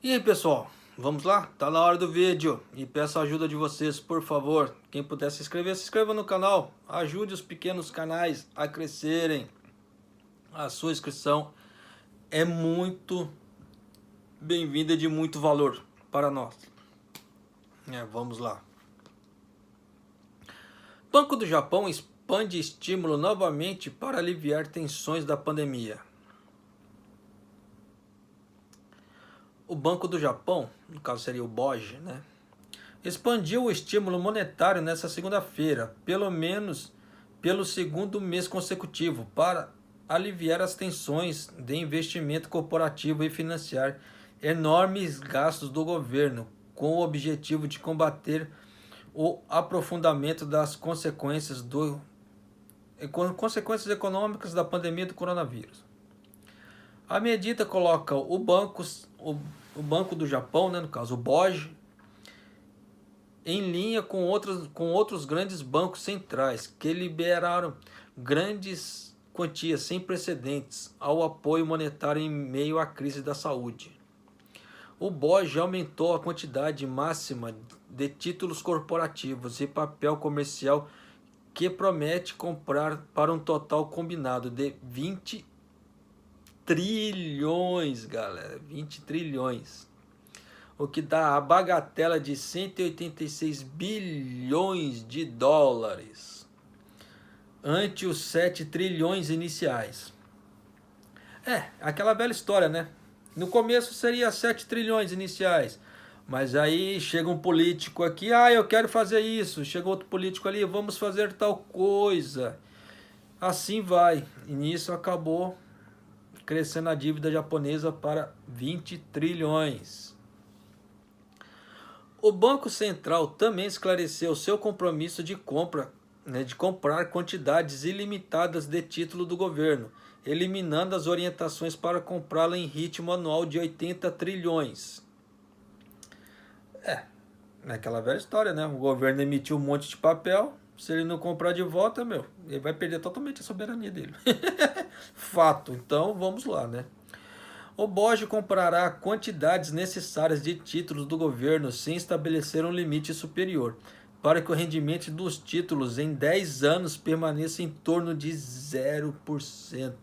E aí pessoal, vamos lá? Tá na hora do vídeo e peço a ajuda de vocês, por favor. Quem puder se inscreva no canal. Ajude os pequenos canais a crescerem. A sua inscrição é muito bem-vinda e de muito valor para nós. Vamos lá. Banco do Japão expande estímulo novamente para aliviar tensões da pandemia. O Banco do Japão, no caso seria o BOJ, né? Expandiu o estímulo monetário nesta segunda-feira, pelo menos pelo segundo mês consecutivo, para aliviar as tensões de investimento corporativo e financiar enormes gastos do governo, com o objetivo de combater o aprofundamento das consequências econômicas da pandemia do coronavírus. A medida coloca o Banco do Japão, né, no caso o BOJ, em linha com outros grandes bancos centrais que liberaram grandes quantias sem precedentes ao apoio monetário em meio à crise da saúde. O BOJ aumentou a quantidade máxima de títulos corporativos e papel comercial que promete comprar para um total combinado de 20 trilhões, galera, 20 trilhões. O que dá a bagatela de 186 bilhões de dólares, ante os 7 trilhões iniciais. Aquela velha história, né? No começo seria 7 trilhões iniciais, mas aí chega um político aqui, eu quero fazer isso. Chega outro político ali, vamos fazer tal coisa. Assim vai. E nisso acabou crescendo a dívida japonesa para 20 trilhões. O Banco Central também esclareceu seu compromisso de comprar quantidades ilimitadas de título do governo, eliminando as orientações para comprá-la em ritmo anual de 80 trilhões. É aquela velha história, né? O governo emitiu um monte de papel, se ele não comprar de volta, ele vai perder totalmente a soberania dele. Fato. Então, vamos lá, né? O BOJ comprará quantidades necessárias de títulos do governo sem estabelecer um limite superior, para que o rendimento dos títulos em 10 anos permaneça em torno de 0%,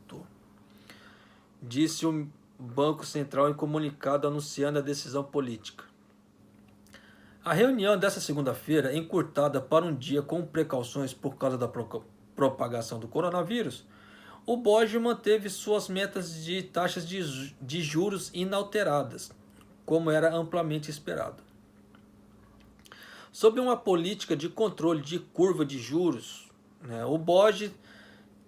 disse o Banco Central em comunicado anunciando a decisão política. A reunião desta segunda-feira, encurtada para um dia com precauções por causa da propagação do coronavírus, o BOJ manteve suas metas de taxas de juros inalteradas, como era amplamente esperado. Sob uma política de controle de curva de juros, o BOJ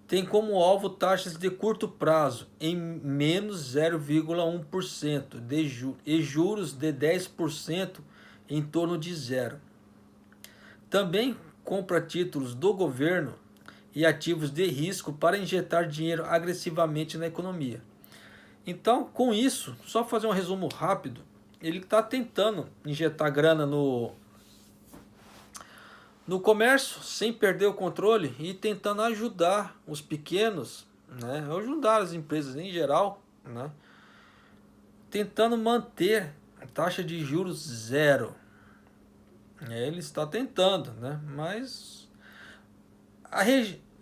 tem como alvo taxas de curto prazo em menos 0,1% e juros de 10% em torno de zero. Também compra títulos do governo e ativos de risco para injetar dinheiro agressivamente na economia. Então, com isso, só fazer um resumo rápido, ele está tentando injetar grana no comércio sem perder o controle e tentando ajudar os pequenos, ajudar as empresas em geral, tentando manter a taxa de juros zero. Ele está tentando, mas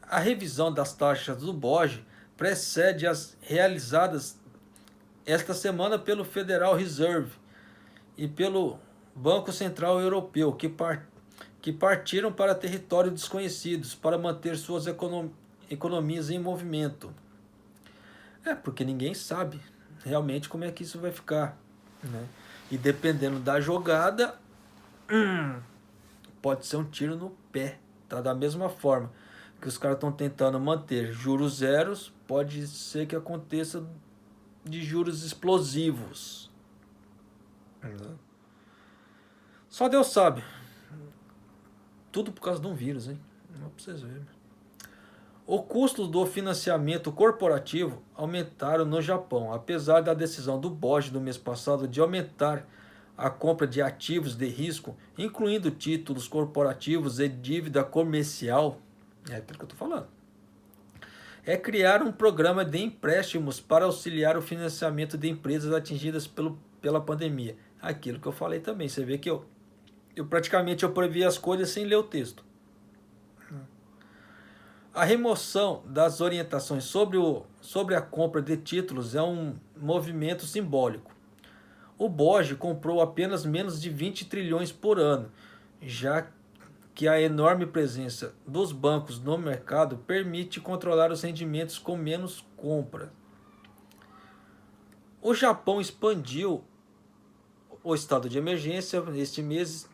a revisão das taxas do BOJ precede as realizadas esta semana pelo Federal Reserve e pelo Banco Central Europeu, que partiram para territórios desconhecidos para manter suas economias em movimento. Porque ninguém sabe realmente como é que isso vai ficar. E dependendo da jogada, pode ser um tiro no pé. Tá? Da mesma forma que os caras estão tentando manter juros zeros, pode ser que aconteça de juros explosivos. Só Deus sabe. Tudo por causa de um vírus, hein? Não pra vocês verem. O custo do financiamento corporativo aumentaram no Japão, apesar da decisão do BOJ do mês passado de aumentar a compra de ativos de risco, incluindo títulos corporativos e dívida comercial. É aquilo que eu estou falando. Criar um programa de empréstimos para auxiliar o financiamento de empresas atingidas pela pandemia? Aquilo que eu falei também. Você vê que eu praticamente previ as coisas sem ler o texto. A remoção das orientações sobre a compra de títulos é um movimento simbólico. O BOJ comprou apenas menos de 20 trilhões por ano, já que a enorme presença dos bancos no mercado permite controlar os rendimentos com menos compra. O Japão expandiu o estado de emergência este mês,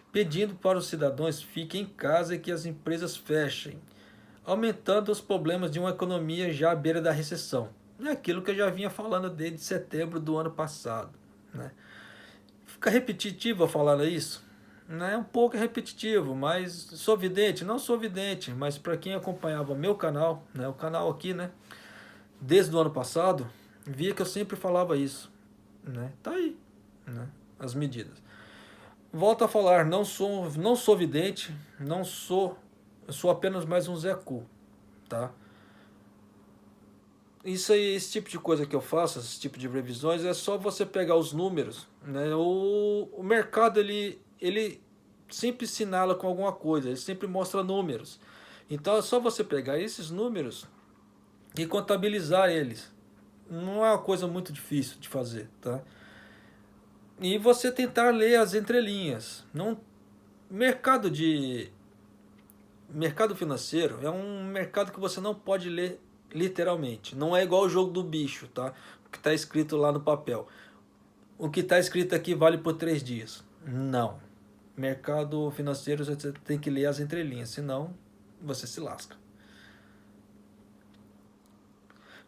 pedindo para os cidadãos fiquem em casa e que as empresas fechem, aumentando os problemas de uma economia já à beira da recessão. É aquilo que eu já vinha falando desde setembro do ano passado. Né? Fica repetitivo eu falar isso? É um pouco repetitivo, mas sou vidente? Não sou vidente, mas para quem acompanhava meu canal, né, o canal aqui, né, desde o ano passado, via que eu sempre falava isso. Né? Tá aí, né, as medidas. Volto a falar, não sou vidente, eu sou apenas mais um Zé Cu, tá? Isso aí, esse tipo de coisa que eu faço, esse tipo de revisões, é só você pegar os números, né? O mercado, ele sempre sinala com alguma coisa, ele sempre mostra números. Então é só você pegar esses números e contabilizar eles. Não é uma coisa muito difícil de fazer, tá? E você tentar ler as entrelinhas. Não, mercado de mercado financeiro é um mercado que você não pode ler literalmente. Não é igual o jogo do bicho, tá? O que está escrito lá no papel. O que está escrito aqui vale por 3 dias. Não. Mercado financeiro você tem que ler as entrelinhas, senão você se lasca.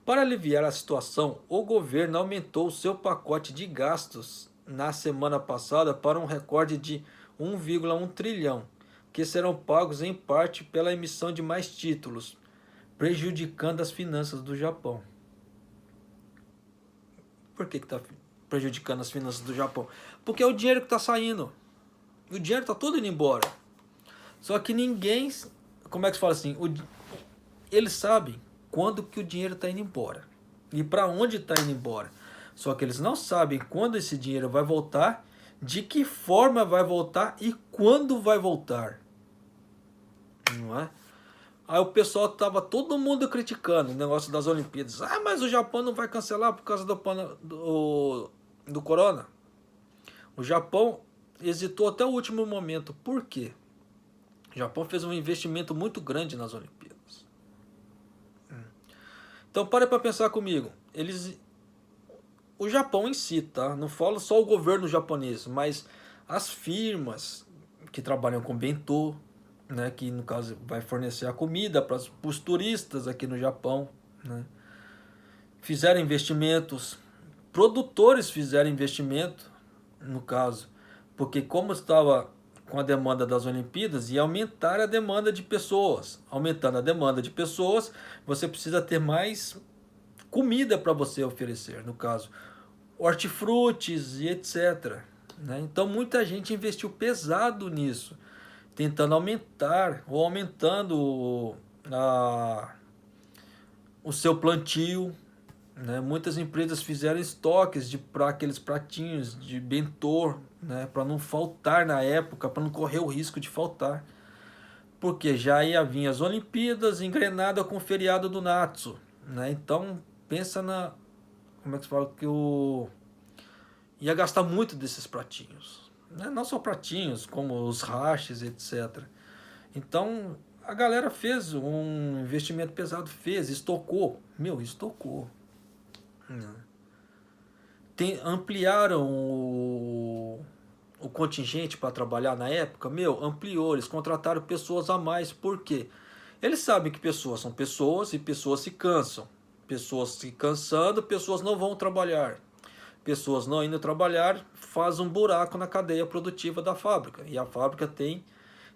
Para aliviar a situação, o governo aumentou seu pacote de gastos na semana passada para um recorde de 1,1 trilhão, que serão pagos em parte pela emissão de mais títulos, prejudicando as finanças do Japão. Por que está prejudicando as finanças do Japão? Porque é o dinheiro que está saindo. O dinheiro está todo indo embora. Só que ninguém, como é que se fala assim? Eles sabem quando que o dinheiro está indo embora e para onde está indo embora. Só que eles não sabem quando esse dinheiro vai voltar, de que forma vai voltar e quando vai voltar. Não é? Aí o pessoal tava todo mundo criticando o negócio das Olimpíadas. Ah, mas o Japão não vai cancelar por causa do corona. O Japão hesitou até o último momento. Por quê? O Japão fez um investimento muito grande nas Olimpíadas. Então para pensar comigo. O Japão em si, tá? Não falo só o governo japonês, mas as firmas que trabalham com bentô, né, que no caso vai fornecer a comida para os turistas aqui no Japão, né, fizeram investimentos, produtores fizeram investimento, no caso, porque como estava com a demanda das Olimpíadas, ia aumentar a demanda de pessoas. Aumentando a demanda de pessoas, você precisa ter mais comida para você oferecer, no caso, hortifrutis e etc. Né? Então muita gente investiu pesado nisso, tentando aumentar ou aumentando o seu plantio. Né? Muitas empresas fizeram estoques para aqueles pratinhos de bentô, né? Para não faltar na época, para não correr o risco de faltar. Porque já ia vir as Olimpíadas engrenada com o feriado do Natsu. Né? Então pensa na... Como é que se fala? Que ia gastar muito desses pratinhos. Não só pratinhos, como os hashes, etc. Então a galera fez um investimento pesado, estocou. Estocou. Ampliaram o contingente para trabalhar na época, ampliou, eles contrataram pessoas a mais, por quê? Eles sabem que pessoas são pessoas e pessoas se cansam. Pessoas se cansando, pessoas não vão trabalhar. Pessoas não indo trabalhar, faz um buraco na cadeia produtiva da fábrica. E a fábrica tem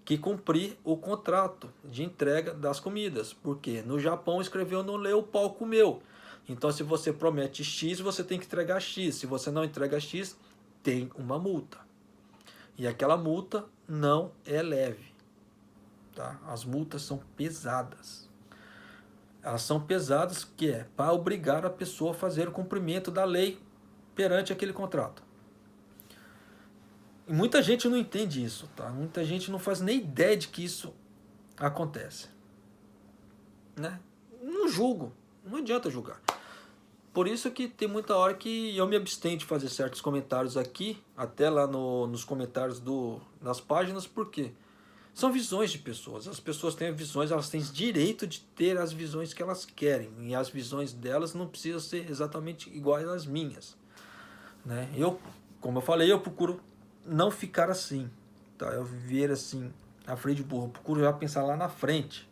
que cumprir o contrato de entrega das comidas. Porque no Japão escreveu não leu, o pau comeu. Então se você promete X, você tem que entregar X. Se você não entrega X, tem uma multa. E aquela multa não é leve. Tá? As multas são pesadas. Elas são pesadas que é para obrigar a pessoa a fazer o cumprimento da lei perante aquele contrato. E muita gente não entende isso, tá? Muita gente não faz nem ideia de que isso acontece, né? Não julgo, não adianta julgar. Por isso que tem muita hora que eu me abstenho de fazer certos comentários aqui, até lá nos comentários das páginas, porque são visões de pessoas. As pessoas têm visões, elas têm direito de ter as visões que elas querem. E as visões delas não precisam ser exatamente iguais às minhas, né? Como eu falei, eu procuro não ficar assim, tá? Eu viver assim, a freio de burro. Eu procuro já pensar lá na frente.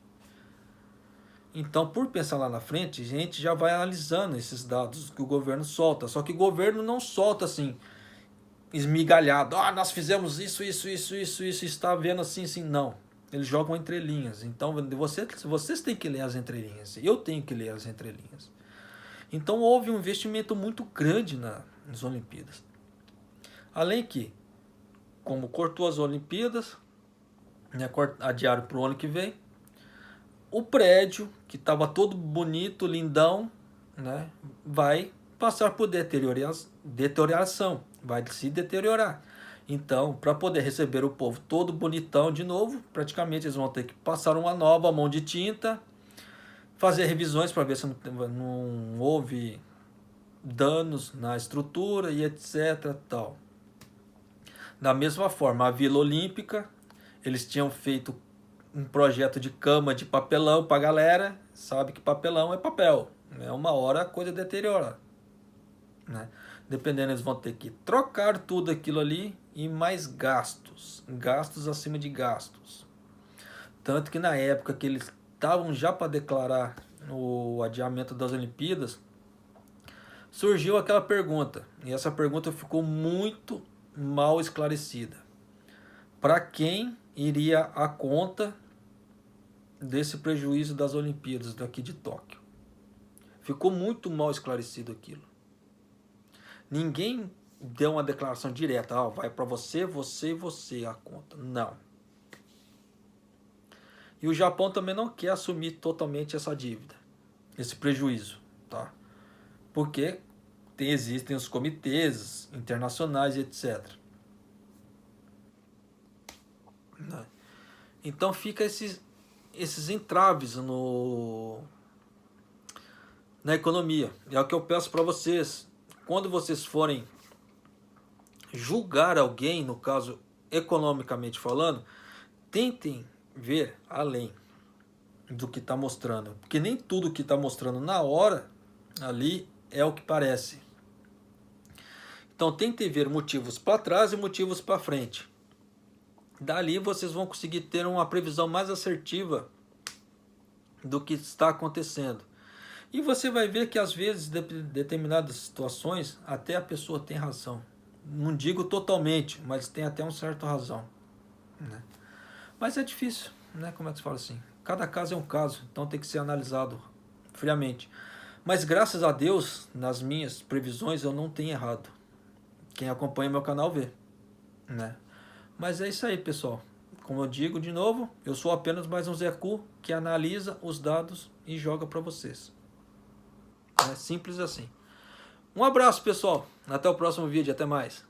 Então, por pensar lá na frente, a gente já vai analisando esses dados que o governo solta. Só que o governo não solta assim, esmigalhado. Ah, nós fizemos isso, está vendo assim, assim. Não. Eles jogam entre linhas. Então, vocês têm que ler as entrelinhas. Eu tenho que ler as entrelinhas. Então, houve um investimento muito grande nas Olimpíadas. Além que, como cortou as Olimpíadas, né, adiaram para o ano que vem, o prédio, que estava todo bonito, lindão, né, vai passar por deterioração, vai se deteriorar. Então, para poder receber o povo todo bonitão de novo, praticamente eles vão ter que passar uma nova mão de tinta, fazer revisões para ver se não houve danos na estrutura e etc. Tal. Da mesma forma, a Vila Olímpica, eles tinham feito um projeto de cama de papelão para a galera, sabe que papelão é papel, né? Uma hora a coisa deteriora, né? Dependendo, eles vão ter que trocar tudo aquilo ali e mais gastos, gastos acima de gastos. Tanto que na época que eles estavam já para declarar o adiamento das Olimpíadas, surgiu aquela pergunta, e essa pergunta ficou muito mal esclarecida. Para quem iria a conta desse prejuízo das Olimpíadas daqui de Tóquio? Ficou muito mal esclarecido aquilo. Ninguém deu uma declaração direta, ah, vai para você, você e você a conta. Não. E o Japão também não quer assumir totalmente essa dívida, esse prejuízo, tá? Porque existem os comitês internacionais e etc. Então fica esses entraves na economia. É o que eu peço para vocês. Quando vocês forem julgar alguém, no caso economicamente falando, tentem ver além do que está mostrando. Porque nem tudo que está mostrando na hora ali é o que parece. Então tentem ver motivos para trás e motivos para frente. Dali vocês vão conseguir ter uma previsão mais assertiva do que está acontecendo. E você vai ver que às vezes, determinadas situações, até a pessoa tem razão. Não digo totalmente, mas tem até uma certa razão, né? Mas é difícil, né? Como é que se fala assim? Cada caso é um caso, então tem que ser analisado friamente. Mas graças a Deus, nas minhas previsões, eu não tenho errado. Quem acompanha meu canal vê, né? Mas é isso aí, pessoal. Como eu digo de novo, eu sou apenas mais um Zé Cu que analisa os dados e joga para vocês. É simples assim. Um abraço, pessoal. Até o próximo vídeo. Até mais.